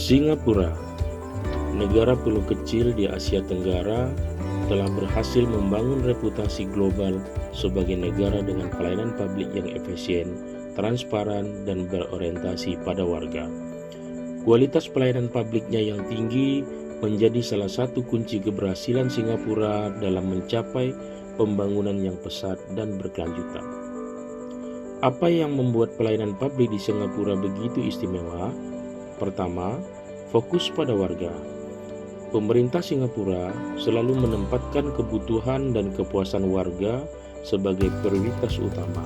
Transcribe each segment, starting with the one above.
Singapura, negara pulau kecil di Asia Tenggara, telah berhasil membangun reputasi global sebagai negara dengan pelayanan publik yang efisien, transparan, dan berorientasi pada warga. Kualitas pelayanan publiknya yang tinggi menjadi salah satu kunci keberhasilan Singapura dalam mencapai pembangunan yang pesat dan berkelanjutan. Apa yang membuat pelayanan publik di Singapura begitu istimewa? Pertama, fokus pada warga. Pemerintah Singapura selalu menempatkan kebutuhan dan kepuasan warga sebagai prioritas utama.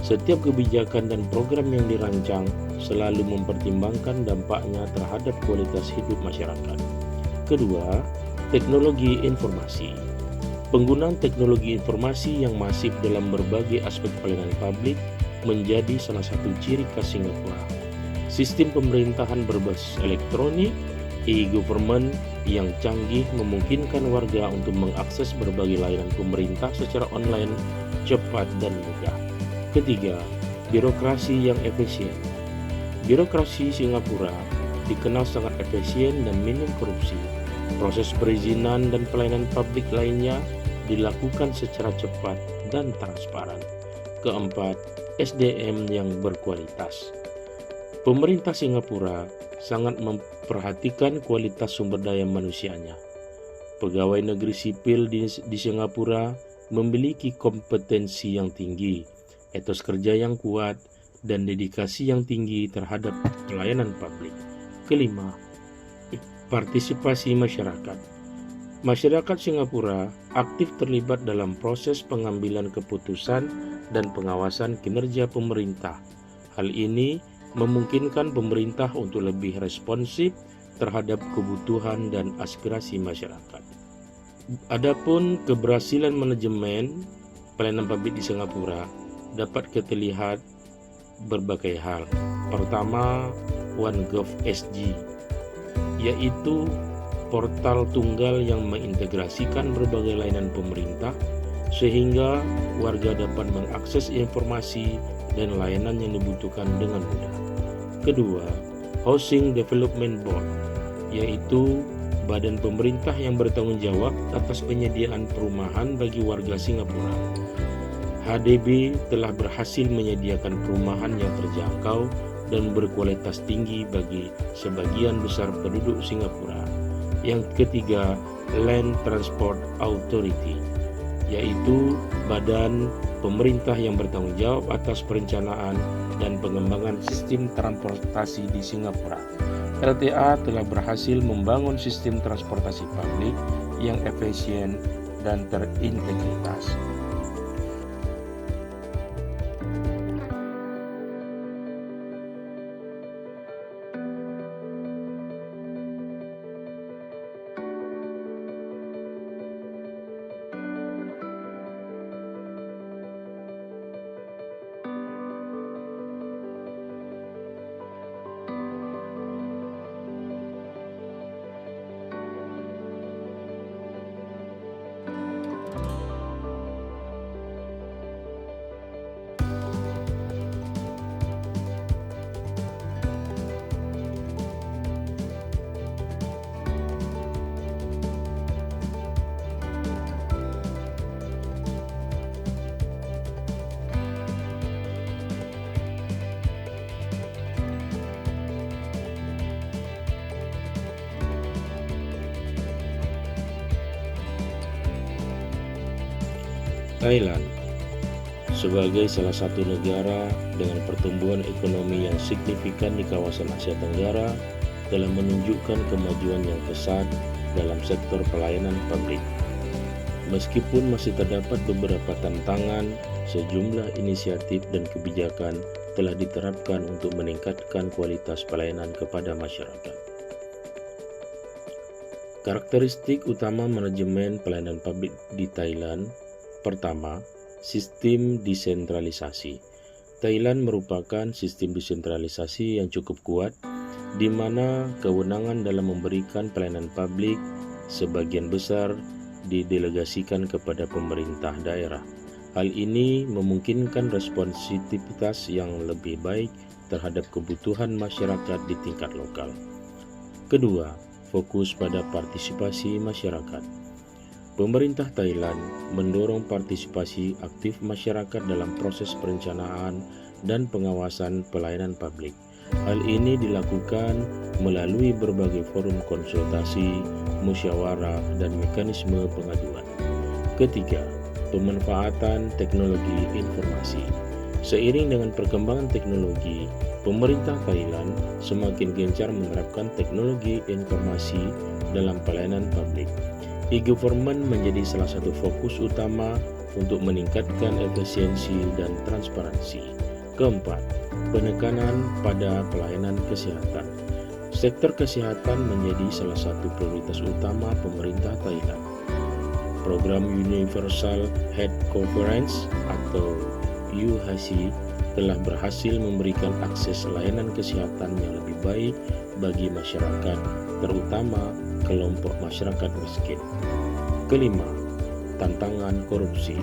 Setiap kebijakan dan program yang dirancang selalu mempertimbangkan dampaknya terhadap kualitas hidup masyarakat. Kedua, teknologi informasi. Penggunaan teknologi informasi yang masif dalam berbagai aspek pelayanan publik menjadi salah satu ciri khas Singapura. Sistem pemerintahan berbasis elektronik, e-government yang canggih memungkinkan warga untuk mengakses berbagai layanan pemerintah secara online, cepat, dan mudah. Ketiga, birokrasi yang efisien. Birokrasi Singapura dikenal sangat efisien dan minim korupsi. Proses perizinan dan pelayanan publik lainnya dilakukan secara cepat dan transparan. Keempat, SDM yang berkualitas. Pemerintah Singapura sangat memperhatikan kualitas sumber daya manusianya. Pegawai negeri sipil di Singapura memiliki kompetensi yang tinggi, etos kerja yang kuat, dan dedikasi yang tinggi terhadap pelayanan publik. Kelima, partisipasi masyarakat. Masyarakat Singapura aktif terlibat dalam proses pengambilan keputusan dan pengawasan kinerja pemerintah. Hal ini memungkinkan pemerintah untuk lebih responsif terhadap kebutuhan dan aspirasi masyarakat. Adapun keberhasilan manajemen pelayanan publik di Singapura dapat kita lihat berbagai hal. Pertama, OneGov SG, yaitu portal tunggal yang mengintegrasikan berbagai layanan pemerintah sehingga warga dapat mengakses informasi dan layanan yang dibutuhkan dengan mudah. Kedua, Housing Development Board, yaitu badan pemerintah yang bertanggung jawab atas penyediaan perumahan bagi warga Singapura. HDB telah berhasil menyediakan perumahan yang terjangkau dan berkualitas tinggi bagi sebagian besar penduduk Singapura. Yang ketiga, Land Transport Authority, yaitu badan pemerintah yang bertanggung jawab atas perencanaan dan pengembangan sistem transportasi di Singapura. LTA telah berhasil membangun sistem transportasi publik yang efisien dan terintegritas. Thailand, sebagai salah satu negara dengan pertumbuhan ekonomi yang signifikan di kawasan Asia Tenggara, telah menunjukkan kemajuan yang pesat dalam sektor pelayanan publik. Meskipun masih terdapat beberapa tantangan, sejumlah inisiatif dan kebijakan telah diterapkan untuk meningkatkan kualitas pelayanan kepada masyarakat. Karakteristik utama manajemen pelayanan publik di Thailand. Pertama, sistem desentralisasi. Thailand merupakan sistem desentralisasi yang cukup kuat, di mana kewenangan dalam memberikan pelayanan publik sebagian besar didelegasikan kepada pemerintah daerah. Hal ini memungkinkan responsivitas yang lebih baik terhadap kebutuhan masyarakat di tingkat lokal. Kedua, fokus pada partisipasi masyarakat. Pemerintah Thailand mendorong partisipasi aktif masyarakat dalam proses perencanaan dan pengawasan pelayanan publik. Hal ini dilakukan melalui berbagai forum konsultasi, musyawarah, dan mekanisme pengaduan. Ketiga, pemanfaatan teknologi informasi. Seiring dengan perkembangan teknologi, pemerintah Thailand semakin gencar menerapkan teknologi informasi dalam pelayanan publik. E-government menjadi salah satu fokus utama untuk meningkatkan efisiensi dan transparansi. Keempat, penekanan pada pelayanan kesehatan. Sektor kesehatan menjadi salah satu prioritas utama pemerintah Thailand. Program Universal Health Coverage atau UHC telah berhasil memberikan akses layanan kesehatan yang lebih baik bagi masyarakat, terutama kelompok masyarakat miskin. Kelima, tantangan korupsi.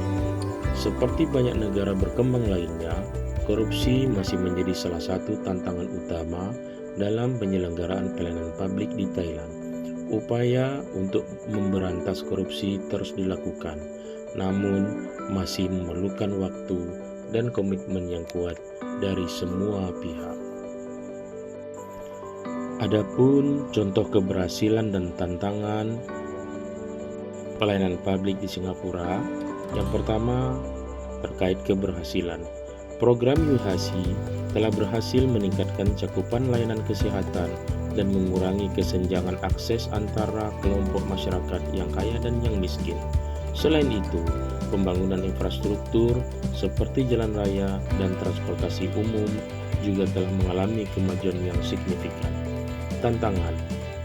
Seperti banyak negara berkembang lainnya, korupsi masih menjadi salah satu tantangan utama dalam penyelenggaraan pelayanan publik di Thailand. Upaya untuk memberantas korupsi terus dilakukan, namun masih memerlukan waktu dan komitmen yang kuat dari semua pihak. Adapun contoh keberhasilan dan tantangan pelayanan publik di Singapura, yang pertama terkait keberhasilan. Program UHC telah berhasil meningkatkan cakupan layanan kesehatan dan mengurangi kesenjangan akses antara kelompok masyarakat yang kaya dan yang miskin. Selain itu, pembangunan infrastruktur seperti jalan raya dan transportasi umum juga telah mengalami kemajuan yang signifikan. Tantangan,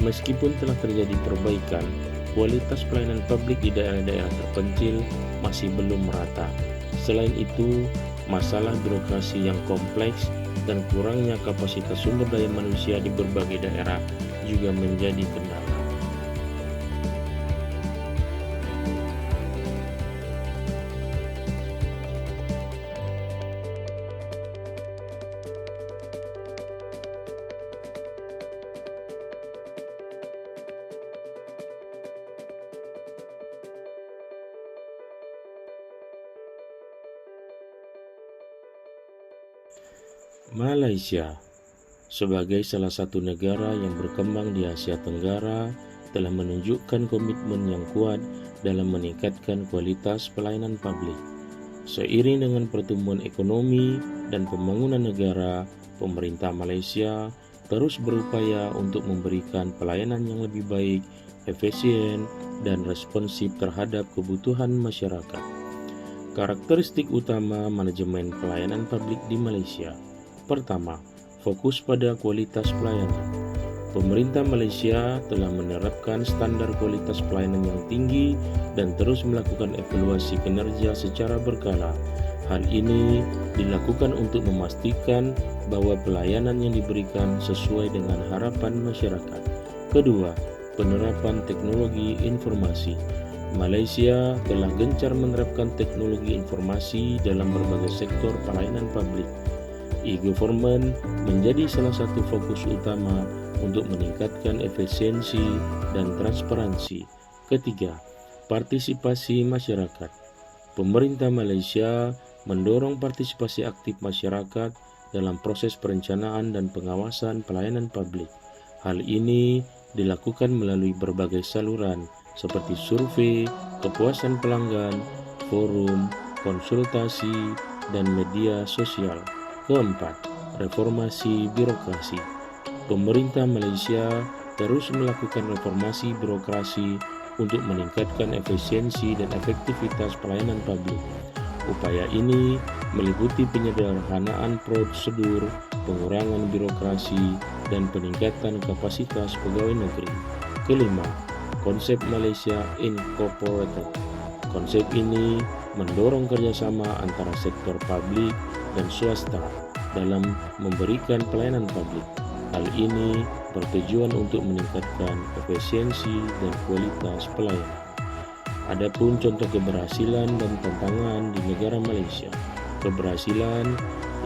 meskipun telah terjadi perbaikan, kualitas pelayanan publik di daerah-daerah terpencil masih belum merata. Selain itu, masalah birokrasi yang kompleks dan kurangnya kapasitas sumber daya manusia di berbagai daerah juga menjadi kendala. Malaysia sebagai salah satu negara yang berkembang di Asia Tenggara telah menunjukkan komitmen yang kuat dalam meningkatkan kualitas pelayanan publik. Seiring dengan pertumbuhan ekonomi dan pembangunan negara, pemerintah Malaysia terus berupaya untuk memberikan pelayanan yang lebih baik, efisien, dan responsif terhadap kebutuhan masyarakat. Karakteristik utama manajemen pelayanan publik di Malaysia. Pertama, fokus pada kualitas pelayanan. Pemerintah Malaysia telah menerapkan standar kualitas pelayanan yang tinggi dan terus melakukan evaluasi kinerja secara berkala. Hal ini dilakukan untuk memastikan bahwa pelayanan yang diberikan sesuai dengan harapan masyarakat. Kedua, penerapan teknologi informasi. Malaysia telah gencar menerapkan teknologi informasi dalam berbagai sektor pelayanan publik. E-government menjadi salah satu fokus utama untuk meningkatkan efisiensi dan transparansi. Ketiga, partisipasi masyarakat. Pemerintah Malaysia mendorong partisipasi aktif masyarakat dalam proses perencanaan dan pengawasan pelayanan publik. Hal ini dilakukan melalui berbagai saluran seperti survei, kepuasan pelanggan, forum, konsultasi, dan media sosial. Keempat, reformasi birokrasi. Pemerintah Malaysia terus melakukan reformasi birokrasi untuk meningkatkan efisiensi dan efektivitas pelayanan publik. Upaya ini meliputi penyederhanaan prosedur, pengurangan birokrasi, dan peningkatan kapasitas pegawai negeri. Kelima, konsep Malaysia Incorporated. Konsep ini mendorong kerjasama antara sektor publik dan swasta dalam memberikan pelayanan publik. Hal ini bertujuan untuk meningkatkan efisiensi dan kualitas pelayanan. Adapun contoh keberhasilan dan tantangan di negara Malaysia. Keberhasilan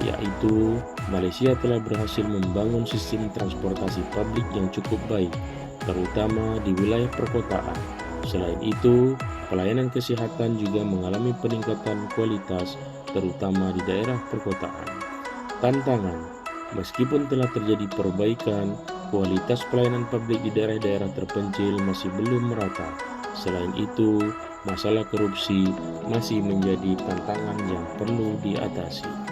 yaitu Malaysia telah berhasil membangun sistem transportasi publik yang cukup baik, terutama di wilayah perkotaan. Selain itu, pelayanan kesehatan juga mengalami peningkatan kualitas, terutama di daerah perkotaan. Tantangan: meskipun telah terjadi perbaikan, kualitas pelayanan publik di daerah-daerah terpencil masih belum merata. Selain itu, masalah korupsi masih menjadi tantangan yang perlu diatasi.